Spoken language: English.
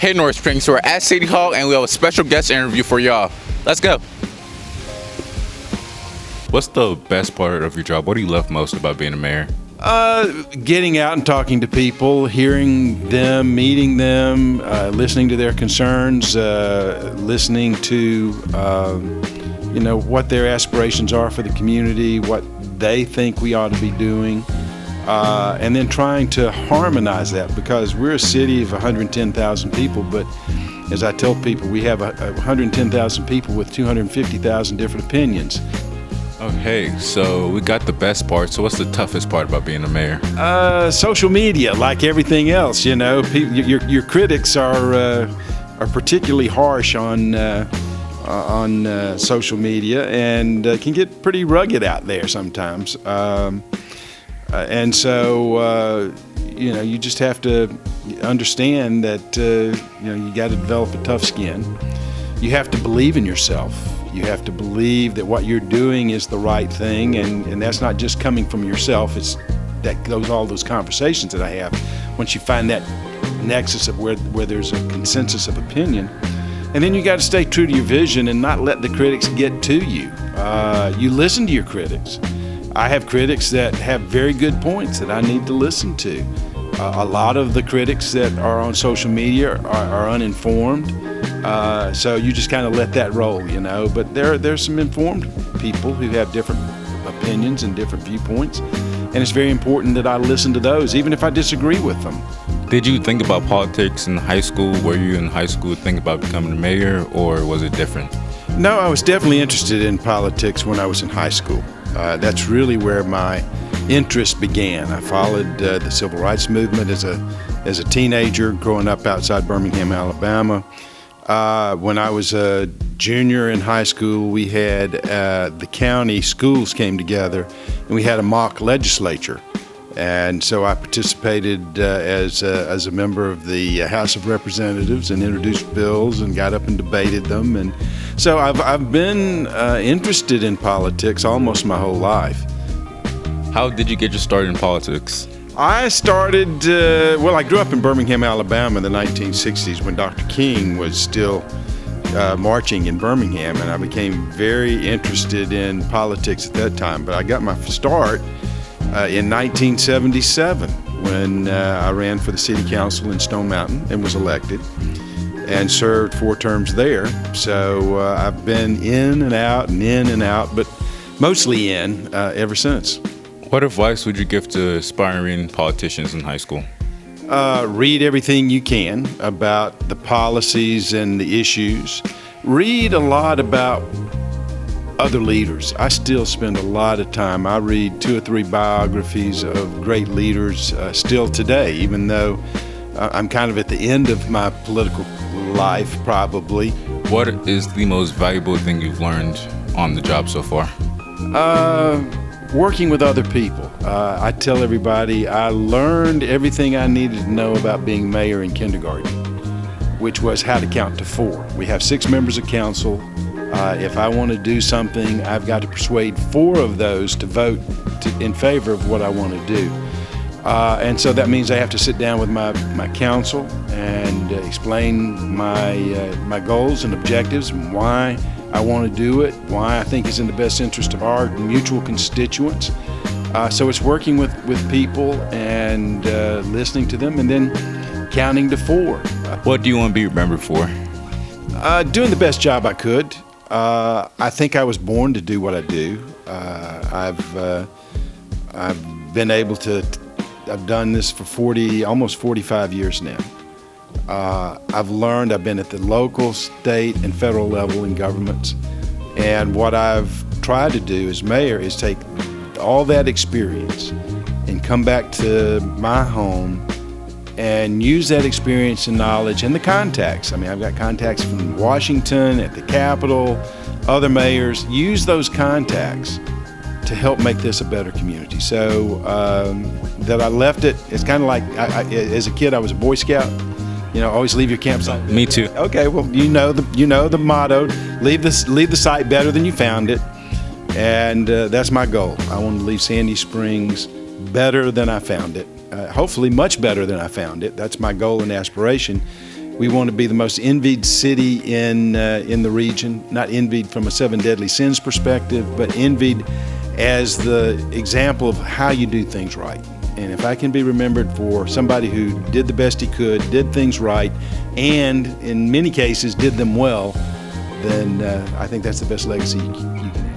Hey North Springs, we're at City Hall and we have a special guest interview for y'all. Let's go. What's the best part of your job? What do you love most about being a mayor? Getting out and talking to people, hearing them, meeting them, listening to their concerns, listening to what their aspirations are for the community, what they think we ought to be doing, and then trying to harmonize that, because we're a city of 110,000 people, but as I tell people, we have 110,000 people with 250,000 different opinions. Okay, so we got the best part. So what's the toughest part about being a mayor? Social media, like everything else, your critics are particularly harsh on social media, and can get pretty rugged out there sometimes. And so you just have to understand that you got to develop a tough skin. You have to believe in yourself. You have to believe that what you're doing is the right thing, and that's not just coming from yourself. It's all those conversations that I have. Once you find that nexus of where there's a consensus of opinion, and then you got to stay true to your vision and not let the critics get to you. You listen to your critics. I have critics that have very good points that I need to listen to. A lot of the critics that are on social media are uninformed. So you just kind of let that roll, But there's some informed people who have different opinions and different viewpoints, and it's very important that I listen to those, even if I disagree with them. Did you think about politics in high school? Were you in high school thinking about becoming a mayor, or was it different? No, I was definitely interested in politics when I was in high school. That's really where my interest began. I followed the civil rights movement as a teenager, growing up outside Birmingham, Alabama. When I was a junior in high school, we had the county schools came together, and we had a mock legislature. And so I participated as a member of the House of Representatives and introduced bills and got up and debated them. And so I've been interested in politics almost my whole life. How did you get your start in politics? I started, I grew up in Birmingham, Alabama in the 1960s when Dr. King was still marching in Birmingham, and I became very interested in politics at that time. But I got my start in 1977 when I ran for the city council in Stone Mountain and was elected and served 4 terms there. So I've been in and out, but mostly in ever since. What advice would you give to aspiring politicians in high school? Read everything you can about the policies and the issues. Read a lot about other leaders. I still spend a lot of time. I read 2 or 3 biographies of great leaders still today, even though I'm kind of at the end of my political life, probably. What is the most valuable thing you've learned on the job so far? Working with other people. I tell everybody I learned everything I needed to know about being mayor in kindergarten, which was how to count to 4. We have 6 members of council. If I want to do something, I've got to persuade 4 of those to vote in favor of what I want to do. And so that means I have to sit down with my council and explain my goals and objectives and why I want to do it, why I think it's in the best interest of our mutual constituents. So it's working with people and listening to them and then counting to 4. What do you want to be remembered for? Doing the best job I could. I think I was born to do what I do. I've been able to. I've done this for almost 45 years now. I've learned. I've been at the local, state, and federal level in governments, and what I've tried to do as mayor is take all that experience and come back to my home and use that experience and knowledge and the contacts. I mean, I've got contacts from Washington, at the Capitol, other mayors. Use those contacts to help make this a better community. So that I left it, it's kind of like, as a kid, I was a Boy Scout. Always leave your campsite. Me too. Okay, well, you know the motto, leave the site better than you found it. And that's my goal. I want to leave Sandy Springs better than I found it. Hopefully much better than I found it. That's my goal and aspiration. We want to be the most envied city in the region, not envied from a seven deadly sins perspective, but envied as the example of how you do things right. And if I can be remembered for somebody who did the best he could, did things right, and in many cases did them well, then I think that's the best legacy you can have.